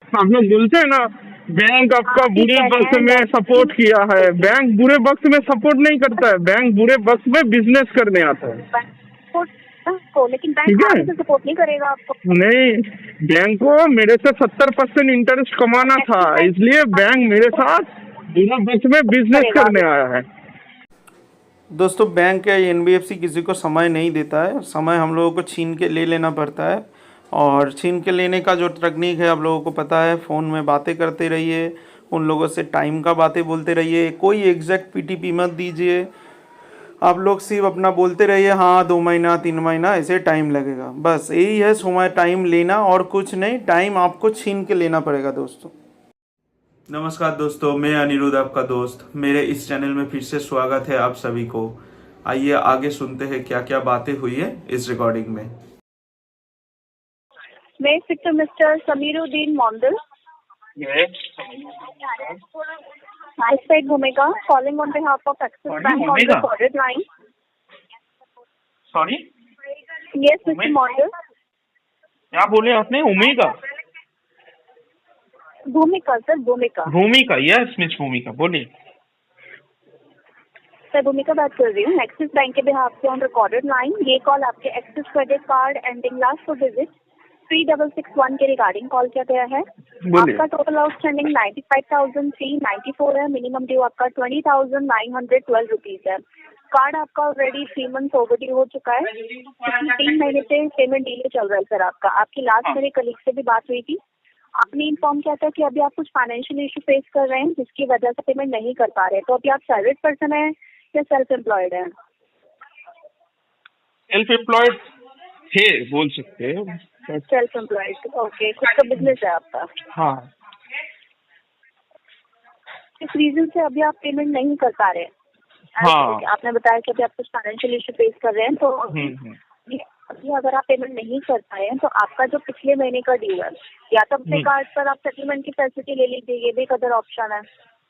आप लोग बोलते हैं ना, बैंक आपका आप ही बुरे कह रहे वक्त हैं में सपोर्ट बैंक किया है। बैंक बुरे वक्त में सपोर्ट नहीं करता है, बैंक बुरे वक्त में बिजनेस करने आता है। को, लेकिन बैंक ठीक है, आगे से सपोर्ट नहीं करेगा आपको। नहीं, बैंक को मेरे से 70% इंटरेस्ट कमाना था, इसलिए बैंक मेरे साथ बुरे वक्त में बिजनेस करेगा करने आगे। आया है। दोस्तों, बैंक या एनबीएफसी किसी को समय नहीं देता है। समय हम लोगों को छीन के ले लेना पड़ता है। और छीन के लेने का जो तकनीक है आप लोगों को पता है। फ़ोन में बातें करते रहिए, उन लोगों से टाइम का बातें बोलते रहिए, कोई एग्जैक्ट पीटीपी मत दीजिए। आप लोग सिर्फ अपना बोलते रहिए, हाँ 2 महीना 3 महीना ऐसे टाइम लगेगा, बस यही है समय टाइम लेना, और कुछ नहीं। टाइम आपको छीन के लेना पड़ेगा दोस्तों। नमस्कार दोस्तों, मैं अनिरुद्ध आपका दोस्त। मेरे इस चैनल में फिर से स्वागत है आप सभी को। आइए आगे सुनते हैं क्या क्या बातें हुई है इस रिकॉर्डिंग में। मैं सिक्टर mister Samiruddin Mondal. Nice side Bhumika, calling on behalf of Axis Sorry, Bank on Bhumika? recorded line. Sorry, Yes, Mr. Mondal. क्या बोले आपने? उमेगा? भूमिका सर, भूमिका। भूमिका, यस मिस भूमिका, बोलिए। सर भूमिका बात कर रही हूँ एक्सिस बैंक के बिहाफ से ऑन रिकॉर्डेड लाइन। ये कॉल आपके axis credit card ending last 4 digit 3661 के रिगार्डिंग कॉल किया गया है। बोलिए। आपका टोटल आउटस्टैंडिंग 95,394 है। मिनिमम ड्यू आपका 20,912 रुपीज है। कार्ड आपका ऑलरेडी 3 मंथ ओवरड्यू हो चुका है। 3 महीने से पेमेंट डिले चल रहा है सर आपका। आपकी लास्ट मेरे कलीग से भी बात हुई थी, आपने इन्फॉर्म किया था कि अभी आप कुछ फाइनेंशियल इशू फेस कर रहे हैं जिसकी वजह से पेमेंट नहीं कर पा रहे। तो अभी आप सैलरीड पर्सन है या सेल्फ एम्प्लॉयड है? सेल्फ एम्प्लॉयड थे, बोल सकते हैं। Self employed, okay. खुद का बिजनेस है आपका? हाँ। किस रीजन से अभी आप पेमेंट नहीं कर पा रहे हैं? हाँ। आपने बताया कि अभी आप कुछ फाइनेंशियल इशू फेस कर रहे हैं, तो अभी अगर आप पेमेंट नहीं कर पाए हैं तो आपका जो पिछले महीने का ड्यू है, या तो अपने कार्ड पर आप सेटलमेंट की फैसिलिटी ले लीजिए, ये भी एक अदर ऑप्शन है।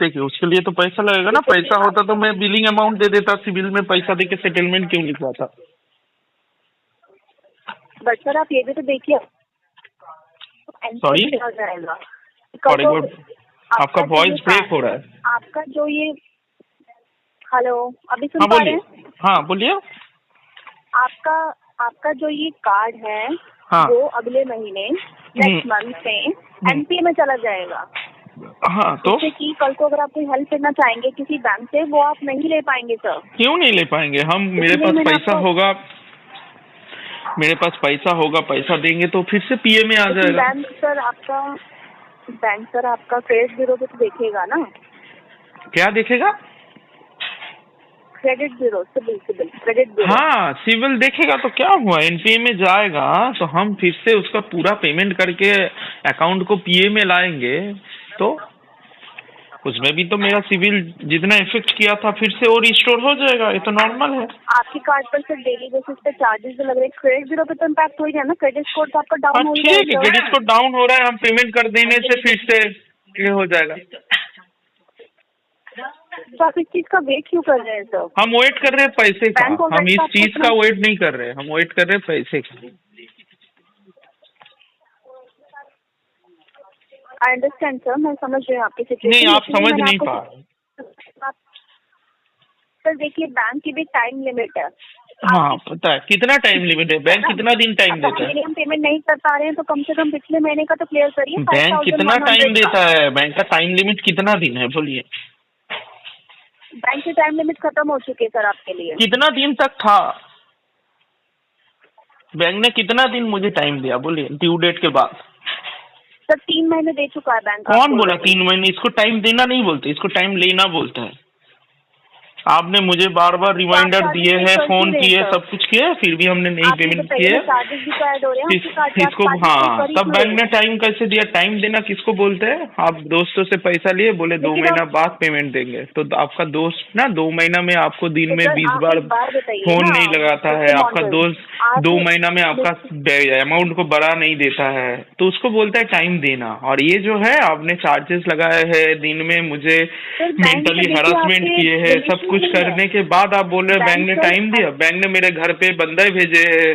देखिए, उसके लिए तो पैसा लगेगा ना। पैसा होता तो मैं बिलिंग अमाउंट दे देता, सिविल में पैसा दे के सेटलमेंट क्यों लिखवाता? बट सर आप ये भी तो देखिए, सॉरी, हो जाएगा। आपका वॉइस ब्रेक हो रहा है। आपका जो ये, हेलो, अभी सुन हाँ पा रहे बोलिए। हैं? हाँ बोलिए। आपका जो ये कार्ड है, हाँ। वो अगले महीने नेक्स्ट मंथ से एनपीए में चला जाएगा। हाँ, तो जैसे कि कल को अगर आप कोई हेल्प लेना चाहेंगे किसी बैंक से, वो आप नहीं ले पाएंगे सर। क्यों नहीं ले पाएंगे? हम मेरे पास पैसा होगा, मेरे पास पैसा होगा, पैसा देंगे तो फिर से पीए में आ जाएगा। बैंक सर आपका क्रेडिट ब्यूरो भी तो देखेगा ना। क्या देखेगा? Credit bureau, CIBIL credit bureau. हाँ, सिविल देखेगा तो क्या हुआ, एनपीए में जाएगा तो हम फिर से उसका पूरा पेमेंट करके अकाउंट को पीए में लाएंगे, तो उसमें भी तो मेरा सिविल जितना इफेक्ट किया था फिर से वो रिस्टोर हो जाएगा। ये तो नॉर्मल है। आपके कार्ड पर सर डेली बेसिस पे चार्जेस भी लग रहे हैं। क्रेडिट ब्यूरो पे तो इम्पैक्ट हो ही जाए ना, क्रेडिट स्कोर तो आपका डाउन हो ही ठीक है, जाएगा। क्रेडिट स्कोर डाउन हो रहा है, हम पेमेंट कर देने से फिर से ये हो जाएगा। तो आप इस चीज का वेट क्यों कर रहे हैं सर? हम वेट कर रहे हैं पैसे का, बैंक हम इस ऑलरेडी चीज का वेट नहीं कर रहे हैं, हम वेट कर रहे हैं पैसे का। आई अंडरस्टैंड सर, मैं समझ रही हूँ आपकी सिचुएशन। नहीं, आप समझ नहीं पा रहे। सर देखिए, बैंक की भी टाइम लिमिट है। हाँ पता है, कितना टाइम लिमिट है? बैंक कितना दिन टाइम देता है? हम पेमेंट नहीं कर पा रहे हैं तो कम से कम पिछले महीने का तो क्लियर करिए। बैंक कितना टाइम देता है? बैंक का टाइम लिमिट कितना दिन है, बोलिए। बैंक की टाइम लिमिट खत्म हो चुकी है सर आपके लिए। कितना दिन तक था? बैंक ने कितना दिन मुझे टाइम दिया, बोलिए, ड्यू डेट के बाद? सर 3 महीने दे चुका है बैंक। कौन बोला 3 महीने? इसको टाइम देना नहीं बोलते, इसको टाइम लेना बोलते हैं। आपने मुझे बार बार रिमाइंडर दिए हैं, फोन किए, सब कुछ किए, फिर भी हमने नहीं पेमेंट किए। इसको हाँ, तब बैंक ने टाइम कैसे दिया? टाइम देना किसको बोलते हैं? आप दोस्तों से पैसा लिए, बोले 2 महीना बाद पेमेंट देंगे, तो आपका दोस्त ना 2 महीना में आपको दिन में 20 बार फोन नहीं लगाता है। आपका दोस्त 2 महीना में आपका अमाउंट को बढ़ा नहीं देता है, तो उसको बोलता है टाइम देना। और ये जो है, आपने चार्जेस लगाए हैं, दिन में मुझे मेंटली हरासमेंट किए हैं, सब कुछ करने के बाद आप बोल रहे हैं बैंक ने टाइम दिया। बैंक ने मेरे घर पे बंदे भेजे हैं,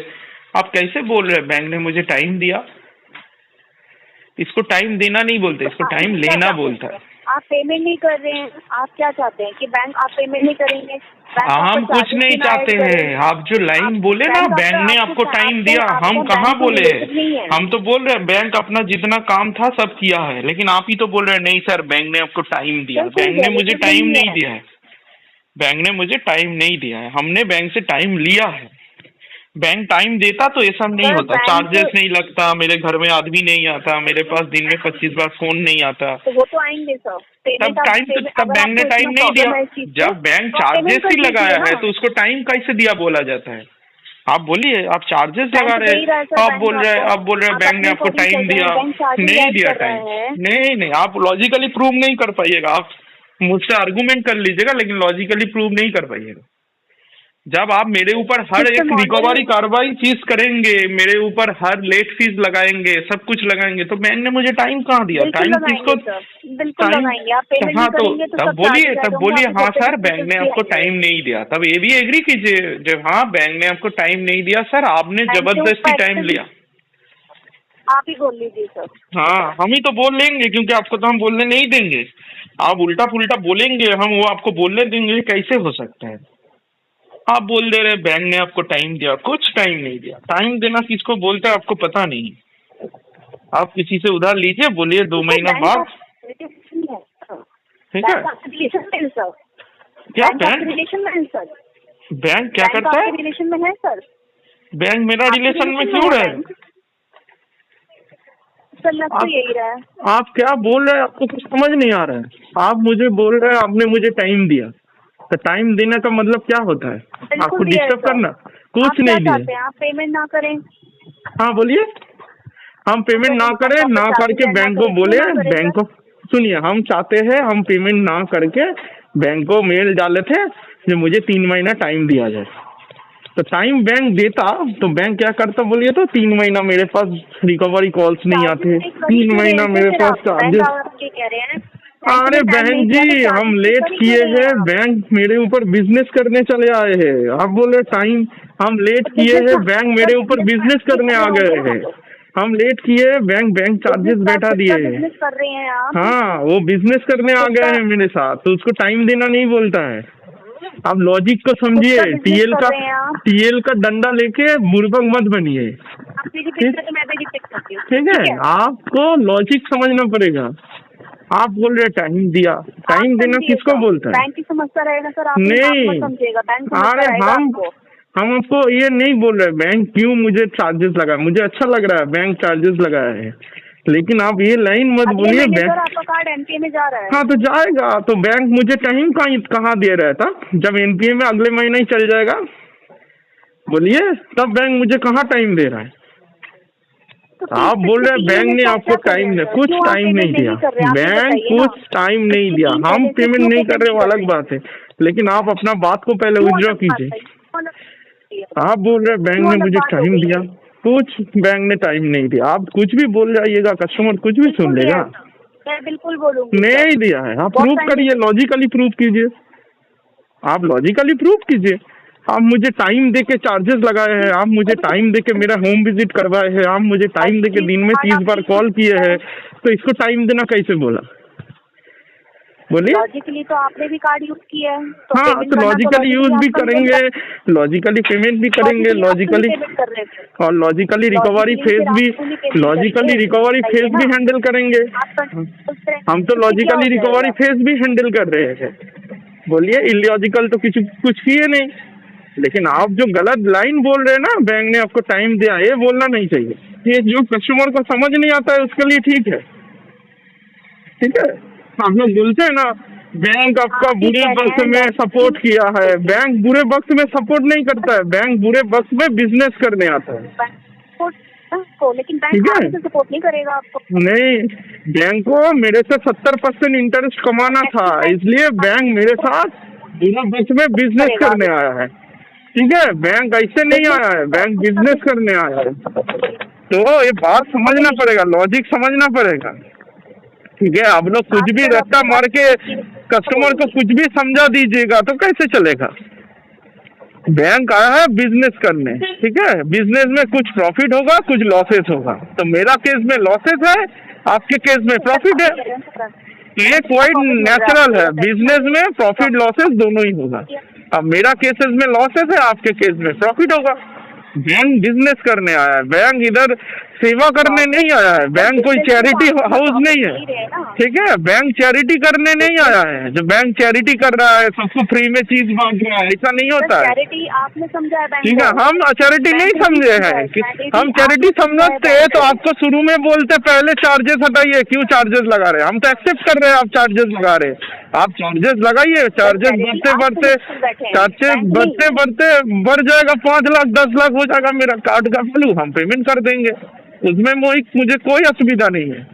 आप कैसे बोल रहे हैं बैंक ने मुझे टाइम दिया? इसको टाइम देना नहीं बोलते, इसको टाइम लेना बोलता है। आप पेमेंट नहीं कर रहे हैं, आप क्या चाहते हैं कि बैंक आप पेमेंट नहीं करेंगे? हम कुछ नहीं चाहते हैं। आप जो लाइन बोले ना, बैंक ने आपको टाइम दिया, हम कहाँ बोले? हम तो बोल रहे हैं बैंक अपना जितना काम था सब किया है, लेकिन आप ही तो बोल रहे हैं नहीं सर बैंक ने आपको टाइम दिया। बैंक ने मुझे टाइम नहीं दिया है, बैंक ने मुझे टाइम नहीं दिया है, हमने बैंक से टाइम लिया है। बैंक टाइम देता तो ऐसा नहीं होता, चार्जेस नहीं लगता, मेरे घर में आदमी नहीं आता, मेरे पास दिन में 25 बार फोन नहीं आता। तो वो तो आएंगे सर, तब बैंक ने टाइम नहीं दिया। जब बैंक चार्जेस ही लगाया है तो उसको टाइम कैसे दिया बोला जाता है? आप बोलिए, आप चार्जेस लगा रहे हैं, आप बोल रहे हैं बैंक ने आपको टाइम दिया। नहीं दिया टाइम, नहीं, आप लॉजिकली प्रूव नहीं कर पाइएगा। आप मुझसे आर्गूमेंट कर लीजिएगा लेकिन लॉजिकली प्रूव नहीं कर पाइएगा। जब आप मेरे ऊपर हर एक रिकवरी कार्रवाई फीस करेंगे, मेरे ऊपर हर लेट फीस लगाएंगे, सब कुछ लगाएंगे, तो बैंक ने मुझे टाइम कहाँ दिया? टाइम किसको? हाँ तो तब बोलिए हाँ सर बैंक ने आपको टाइम नहीं दिया, तब ये भी एग्री कीजिए जब हाँ बैंक ने आपको टाइम नहीं दिया सर, आपने जबरदस्ती टाइम लिया। आप ही बोल लीजिए सर। हाँ हम ही तो बोल लेंगे क्योंकि आपको तो हम बोलने नहीं देंगे। आप उल्टा पुल्टा बोलेंगे, हम वो आपको बोलने देंगे, कैसे हो सकता है? आप बोल दे रहे बैंक ने आपको टाइम दिया, कुछ टाइम नहीं दिया। टाइम देना किसको बोलते हैं आपको पता नहीं। आप किसी से उधार लीजिए, बोलिए 2 महीना बाद, ठीक है? क्या बैंक क्या करता है? रिलेशन में है सर। बैंक मेरा रिलेशन में क्यों है? तो यही रहा है। आप क्या बोल रहे हैं? आपको कुछ समझ नहीं आ रहा है। आप मुझे बोल रहे हैं आपने मुझे टाइम दिया, तो टाइम देने का मतलब क्या होता है? आपको डिस्टर्ब करना? कुछ नहीं दिया। आप पेमेंट ना करें। हाँ बोलिए, हम पेमेंट ना करें, ना करके बैंक को बोले, बैंक को सुनिए, हम चाहते हैं हम पेमेंट ना करके बैंक को मेल डाले थे जो मुझे 3 महीना टाइम दिया जाए। तो टाइम बैंक देता तो बैंक क्या करता बोलिए? तो 3 महीना मेरे पास रिकवरी कॉल्स नहीं आते, 3 महीना मेरे पास चार्जेस। अरे बहन जी हम लेट किए हैं, बैंक मेरे ऊपर बिजनेस करने चले आए हैं। आप बोल रहे टाइम, हम लेट किए हैं, बैंक मेरे ऊपर बिजनेस करने आ गए हैं। हम लेट किए, बैंक चार्जेस बैठा दिए हैं। हाँ वो बिजनेस करने आ गए हैं मेरे साथ, तो उसको टाइम देना नहीं बोलता है। आप लॉजिक को समझिए, टीएल का डंडा लेके बुर्बक मत बनिए, ठीक है? आपको लॉजिक समझना पड़ेगा। आप बोल रहे टाइम दिया, टाइम देना किसको बोलता है? बैंक की समस्या रहेगा सर, आप नहीं समझिएगा। अरे हम आपको ये नहीं बोल रहे बैंक क्यों मुझे चार्जेस लगा, मुझे अच्छा लग रहा है बैंक चार्जेस लगाया है, लेकिन आप ये लाइन मत बोलिए। बैंक आपका कार्ड एनपीए में जा रहा है। हाँ तो जाएगा, तो बैंक मुझे टाइम कहाँ दे रहा था? जब एनपीए में अगले महीने ही चल जाएगा, बोलिए तब बैंक मुझे कहाँ टाइम दे रहा है? आप बोल रहे हैं बैंक ने आपको टाइम दिया, कुछ टाइम नहीं दिया, बैंक कुछ टाइम नहीं दिया। हम पेमेंट नहीं कर रहे वो अलग बात है, लेकिन आप अपना बात को पहले विथड्रॉ कीजिए। आप बोल रहे हैं बैंक ने मुझे टाइम दिया, कुछ बैंक ने टाइम नहीं दिया। आप कुछ भी बोल जाइएगा, कस्टमर कुछ भी सुन लेगा। मैं बिल्कुल बोलूंगी नहीं दिया है, आप प्रूफ करिए, लॉजिकली प्रूफ कीजिए, आप लॉजिकली प्रूफ कीजिए। आप मुझे टाइम देके चार्जेस लगाए हैं, आप मुझे टाइम देके मेरा होम विजिट करवाए हैं, आप मुझे टाइम देके दिन में 30 बार कॉल किए हैं, तो इसको टाइम देना कैसे बोला? बोलिए। लॉजिकली तो आपने भी कार्ड यूज किया है, तो हाँ तो लॉजिकली यूज भी करेंगे, लॉजिकली पेमेंट भी करेंगे, लॉजिकली और लॉजिकली रिकवरी फेज भी हैंडल करेंगे। हम तो लॉजिकली रिकवरी फेज भी हैंडल कर रहे हैं। बोलिए इलॉजिकल तो कुछ किए नहीं, लेकिन आप जो गलत लाइन बोल रहे हैं ना, बैंक ने आपको टाइम दिया, ये बोलना नहीं चाहिए। ये जो कस्टमर को समझ नहीं आता है उसके लिए ठीक है, ठीक है? आप लोग बोलते हैं ना बैंक आपका बुरे वक्त में सपोर्ट किया है, बैंक बुरे वक्त में सपोर्ट नहीं करता है, बैंक बुरे वक्त में बिजनेस करने आता है, लेकिन बैंक आगे से सपोर्ट नहीं करेगा आपको। नहीं, बैंक को मेरे से 70% इंटरेस्ट कमाना था, इसलिए बैंक मेरे साथ बुरे वक्त में बिजनेस करने आया है, ठीक है? बैंक ऐसे नहीं आया है, बैंक बिजनेस करने आया है। तो ये बात समझना पड़ेगा, लॉजिक समझना पड़ेगा, ठीक है? आप लोग कुछ भी रट्टा मार के कस्टमर को कुछ भी समझा दीजिएगा तो कैसे चलेगा? बैंक आया है बिजनेस करने, ठीक है? बिजनेस में कुछ प्रॉफिट होगा, कुछ लॉसेस होगा। तो मेरा केस में लॉसेस है, आपके केस में प्रॉफिट है, तो ये क्वाइट नेचुरल है। बिजनेस में प्रॉफिट लॉसेस दोनों ही होगा। अब मेरा केसेस में लॉसेस है, आपके केस में प्रॉफिट होगा। बैंक बिजनेस करने आया है, बैंक इधर सेवा करने नहीं आया है, बैंक कोई चैरिटी हाउस नहीं है, ठीक है। बैंक चैरिटी करने नहीं आया है। जो बैंक चैरिटी कर रहा है, सबको फ्री में चीज बांट रहा है, ऐसा नहीं होता है। चैरिटी आपने समझा है, ठीक है, हम चैरिटी नहीं समझे हैं। हम चैरिटी समझते हैं तो आपको शुरू में बोलते पहले चार्जेस हटाइए, क्यों चार्जेस लगा रहे हैं। हम तो एक्सेप्ट कर रहे हैं आप चार्जेस लगा रहे हैं, आप चार्जेस लगाइए। चार्जेस बढ़ते बढ़ते बढ़ जाएगा, 5 लाख 10 लाख हो जाएगा मेरा कार्ड का वैल्यू, हम पेमेंट कर देंगे, उसमें मुझे कोई असुविधा नहीं है।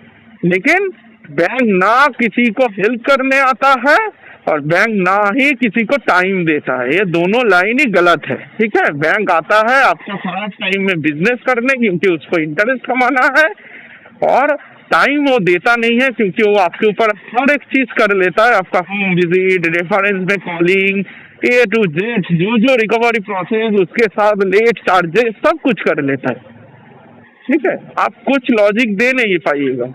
लेकिन बैंक ना किसी को हेल्प करने आता है और बैंक ना ही किसी को टाइम देता है, ये दोनों लाइन ही गलत है, ठीक है। बैंक आता है आपका खराब टाइम में बिजनेस करने, क्योंकि उसको इंटरेस्ट कमाना है, और टाइम वो देता नहीं है क्योंकि वो आपके ऊपर हर एक चीज कर लेता है। आपका होम विजिट, रेफरेंस में कॉलिंग, A to Z, जो रिकवरी प्रोसेस, उसके साथ लेट चार्जेस सब कुछ कर लेता है, ठीक है। आप कुछ लॉजिक दे नहीं पाइएगा,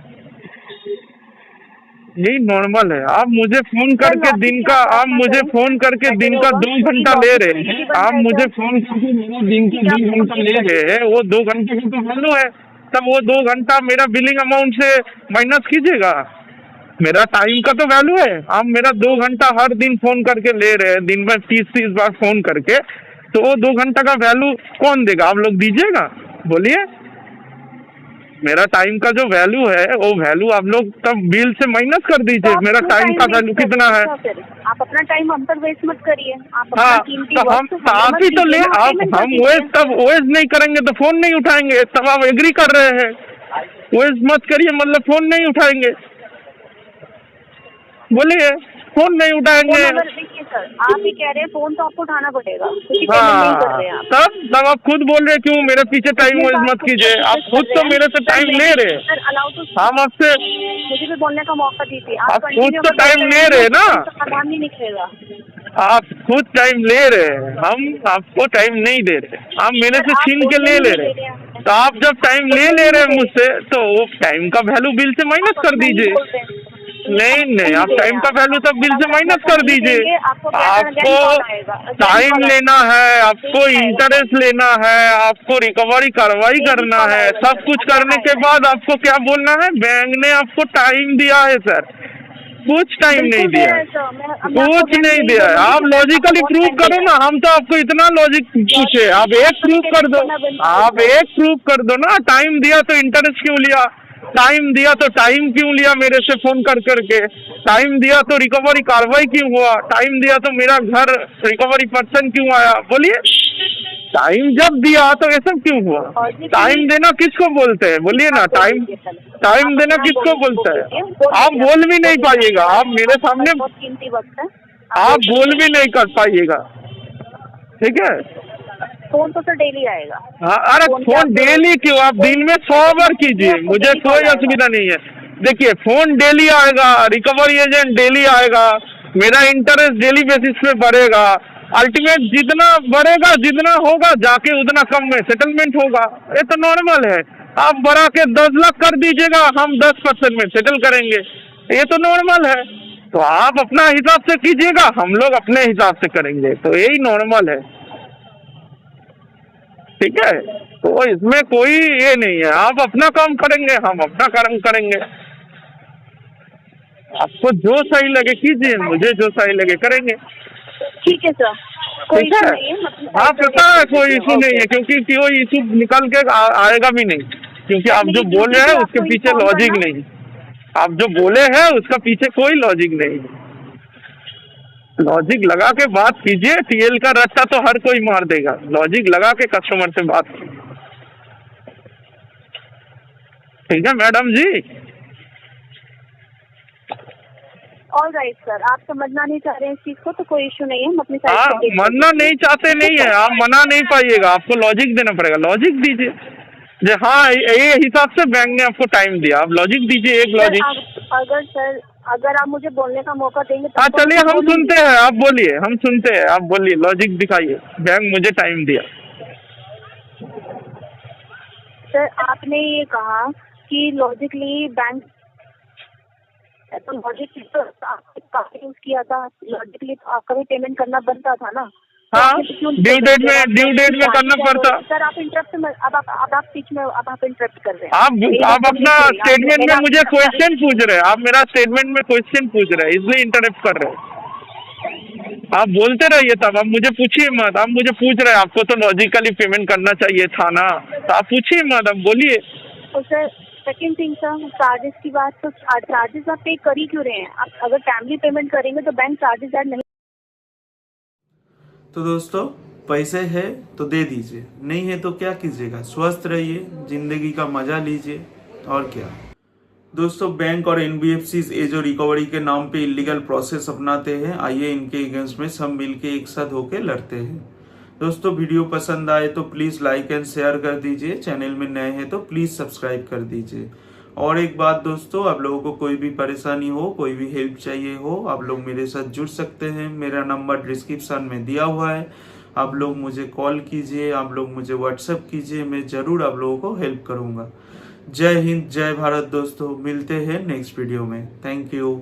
यही नॉर्मल है। आप मुझे फोन करके दिन का 2 घंटा ले रहे हैं, आप मुझे फोन करके मेरा दिन का 2 घंटा ले रहे हैं, वो 2 घंटे की तो वैल्यू है, तब वो 2 घंटा मेरा बिलिंग अमाउंट से माइनस कीजिएगा, मेरा टाइम का तो वैल्यू है। आप मेरा 2 घंटा हर दिन फोन करके ले रहे हैं, दिन में 30 बार फोन करके, तो वो 2 घंटा का वैल्यू कौन देगा, आप लोग दीजिएगा, बोलिए। मेरा टाइम का जो वैल्यू है वो वैल्यू आप लोग तब बिल से माइनस कर दीजिए, मेरा टाइम का वैल्यू कितना है। आप अपना टाइम हम पर वेस्ट मत करिए। हाँ, तो आप ही तो ले, हम वेस्ट नहीं करेंगे तो फोन नहीं उठाएंगे, तब आप एग्री कर रहे हैं। वेस्ट मत करिए मतलब फोन नहीं उठाएंगे, बोलिए फोन नहीं उठाएंगे। सर आप ही कह रहे हैं फोन तो आपको उठाना पड़ेगा, हाँ, तब आप खुद बोल रहे हैं क्यों मेरे पीछे टाइम वेस्ट मत कीजिए, आप खुद तो मेरे से टाइम ले रहे हैं। हम आपसे, मुझे भी बोलने का मौका दीजिए। आप खुद तो टाइम ले रहे ना, समाधान नहीं निकलेगा। आप खुद टाइम ले रहे हैं, हम आपको टाइम नहीं दे रहे, आप मेरे से छीन के ले रहे हैं। तो आप जब टाइम ले रहे हैं मुझसे, तो वो टाइम का वैल्यू बिल से माइनस कर दीजिए। नहीं, आप टाइम का वैल्यू तब बिल से माइनस कर दीजिए। आपको टाइम लेना है, आपको इंटरेस्ट लेना है, आपको रिकवरी कार्रवाई करना है, सब कुछ करने के बाद आपको क्या बोलना है, बैंक ने आपको टाइम दिया है सर, कुछ टाइम नहीं दिया है, कुछ नहीं दिया है। आप लॉजिकली प्रूव करो ना, हम तो आपको इतना लॉजिक पूछे, आप एक प्रूव कर दो, आप एक प्रूव कर दो ना। टाइम दिया तो इंटरेस्ट क्यों लिया, टाइम दिया तो टाइम क्यों लिया मेरे से फोन कर करके, टाइम दिया तो रिकवरी कार्रवाई क्यों हुआ, टाइम दिया तो मेरा घर रिकवरी पर्सन क्यों आया, बोलिए। टाइम जब दिया तो ये सब क्यों हुआ। टाइम देना किसको बोलते हैं, बोलिए ना। टाइम देना किसको बोलता है। आप बोल भी नहीं पाइएगा, आप मेरे सामने आप बोल भी नहीं कर पाइएगा, ठीक है। फोन तो सर डेली आएगा। हाँ, अरे फोन डेली क्यों, आप दिन में 100 बार कीजिए, मुझे कोई असुविधा नहीं है। देखिए फोन डेली आएगा, रिकवरी एजेंट डेली आएगा, मेरा इंटरेस्ट डेली बेसिस पे बढ़ेगा, अल्टीमेट जितना बढ़ेगा जितना होगा जाके उतना कम में सेटलमेंट होगा, ये तो नॉर्मल है। आप बढ़ा के 10 लाख कर दीजिएगा, हम 10% में सेटल करेंगे, ये तो नॉर्मल है। तो आप अपना हिसाब से कीजिएगा, हम लोग अपने हिसाब से करेंगे, तो यही नॉर्मल है, ठीक है। तो इसमें कोई ये नहीं है, आप अपना काम करेंगे, हम अपना काम करेंगे। आपको जो सही लगे कीजिए, मुझे जो सही लगे करेंगे, ठीक है सर, कोई इशू नहीं है। हाँ पता है कोई इशू नहीं है, क्योंकि कोई इशू निकल के आएगा भी नहीं, क्योंकि आप जो बोल रहे हैं उसके पीछे लॉजिक नहीं, आप जो बोले हैं उसका पीछे कोई लॉजिक नहीं। लॉजिक लगा के बात कीजिए, टीएल का रट्टा तो हर कोई मार देगा, लॉजिक लगा के कस्टमर से बात कीजिए, ठीक है मैडम जी। ऑलराइट सर, आप समझना नहीं चाह रहे हैं इस चीज को तो कोई इशू नहीं है, हम अपनी साइड से मरना नहीं चाहते नहीं है, आप मना नहीं पाइएगा, आपको लॉजिक देना पड़ेगा, लॉजिक दीजिए। जो हाँ ये हिसाब से बैंक ने आपको टाइम दिया, आप लॉजिक दीजिए, एक लॉजिक। अगर आप मुझे बोलने का मौका देंगे तो हाँ चलिए हम सुनते हैं, आप बोलिए, हम सुनते हैं, आप बोलिए, लॉजिक दिखाइए, बैंक मुझे टाइम दिया। सर आपने ये कहा क्योंकि लॉजिकली बैंक तो लॉजिकली तो आपने यूज किया था, लॉजिकली तो आपका भी पेमेंट करना बनता था ना। हाँ, ड्यू डेट में करना पड़ता। सर आप इंटरप्ट में अब आप बीच में अब आप इंटरप्ट कर रहे हैं। आप अपना स्टेटमेंट में मुझे क्वेश्चन पूछ रहे हैं, आप मेरा स्टेटमेंट में क्वेश्चन पूछ रहे हैं, इसलिए इंटरप्ट कर रहे हैं। आप बोलते रहिए तब, आप मुझे पूछिए मत। आप मुझे पूछ रहे हैं आपको तो लॉजिकली पेमेंट करना चाहिए था ना, तो आप पूछिए मत, आप बोलिए। तो sir second thing sir, charges की बात, तो चार्जेस आप पे कर ही क्यों रहे हैं? आप अगर टाइमली पेमेंट करेंगे तो बैंक चार्जेस ऐड नहीं। तो दोस्तों पैसे है तो दे दीजिए, नहीं है तो क्या कीजिएगा, स्वस्थ रहिए, जिंदगी का मजा लीजिए और क्या। दोस्तों बैंक और एनबीएफसी ये जो रिकवरी के नाम पे इलीगल प्रोसेस अपनाते हैं, आइए इनके अगेंस्ट में सब मिलके एक साथ होके लड़ते हैं। दोस्तों वीडियो पसंद आए तो प्लीज लाइक एंड शेयर कर दीजिए, चैनल में नए हैं तो प्लीज सब्सक्राइब कर दीजिए। और एक बात दोस्तों, आप लोगों को कोई भी परेशानी हो, कोई भी हेल्प चाहिए हो, आप लोग मेरे साथ जुड़ सकते हैं। मेरा नंबर डिस्क्रिप्शन में दिया हुआ है, आप लोग मुझे कॉल कीजिए, आप लोग मुझे व्हाट्सएप कीजिए, मैं जरूर आप लोगों को हेल्प करूंगा। जय हिंद, जय भारत दोस्तों, मिलते हैं नेक्स्ट वीडियो में। Thank you.